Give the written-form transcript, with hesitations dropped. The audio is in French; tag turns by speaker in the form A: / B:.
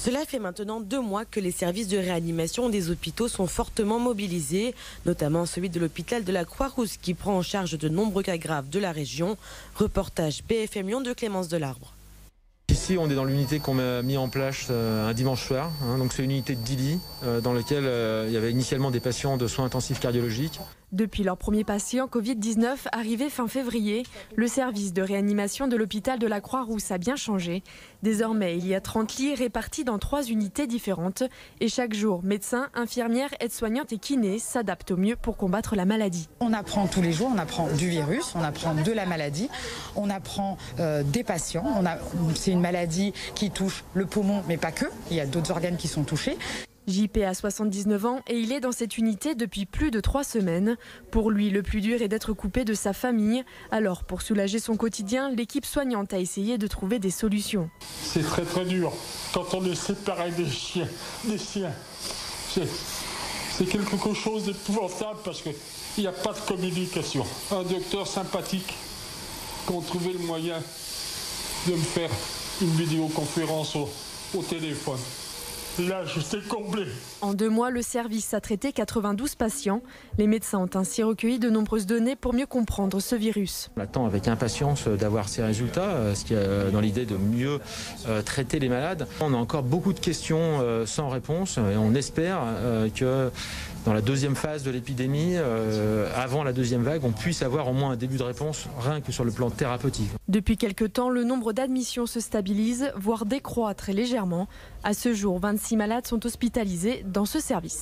A: Cela fait maintenant 2 mois que les services de réanimation des hôpitaux sont fortement mobilisés, notamment celui de l'hôpital de la Croix-Rousse qui prend en charge de nombreux cas graves de la région. Reportage BFM Lyon de Clémence Delarbre.
B: Ici, on est dans l'unité qu'on a mis en place un dimanche soir. Donc c'est une unité de 10 lits dans laquelle il y avait initialement des patients de soins intensifs cardiologiques.
C: Depuis leur premier patient Covid-19 arrivé fin février, le service de réanimation de l'hôpital de la Croix-Rousse a bien changé. Désormais, il y a 30 lits répartis dans 3 unités différentes. Et chaque jour, médecins, infirmières, aides-soignantes et kinés s'adaptent au mieux pour combattre la maladie.
D: On apprend tous les jours, on apprend du virus, on apprend de la maladie, on apprend des patients. C'est une maladie qui touche le poumon, mais pas que. Il y a d'autres organes qui sont touchés.
C: JP a 79 ans et il est dans cette unité depuis plus de 3 semaines. Pour lui, le plus dur est d'être coupé de sa famille. Alors, pour soulager son quotidien, l'équipe soignante a essayé de trouver des solutions.
E: C'est très très dur quand on est séparé des siens. C'est quelque chose d'épouvantable parce qu'il n'y a pas de communication. Un docteur sympathique qui a trouvé le moyen de me faire une vidéoconférence au téléphone. Là, j'étais comblé.
C: En 2 mois, le service a traité 92 patients. Les médecins ont ainsi recueilli de nombreuses données pour mieux comprendre ce virus.
B: On attend avec impatience d'avoir ces résultats, ce qui est dans l'idée de mieux traiter les malades. On a encore beaucoup de questions sans réponse et on espère que dans la deuxième phase de l'épidémie, avant la deuxième vague, on puisse avoir au moins un début de réponse, rien que sur le plan thérapeutique.
C: Depuis quelque temps, le nombre d'admissions se stabilise, voire décroît très légèrement. À ce jour, 26 malades sont hospitalisés dans ce service.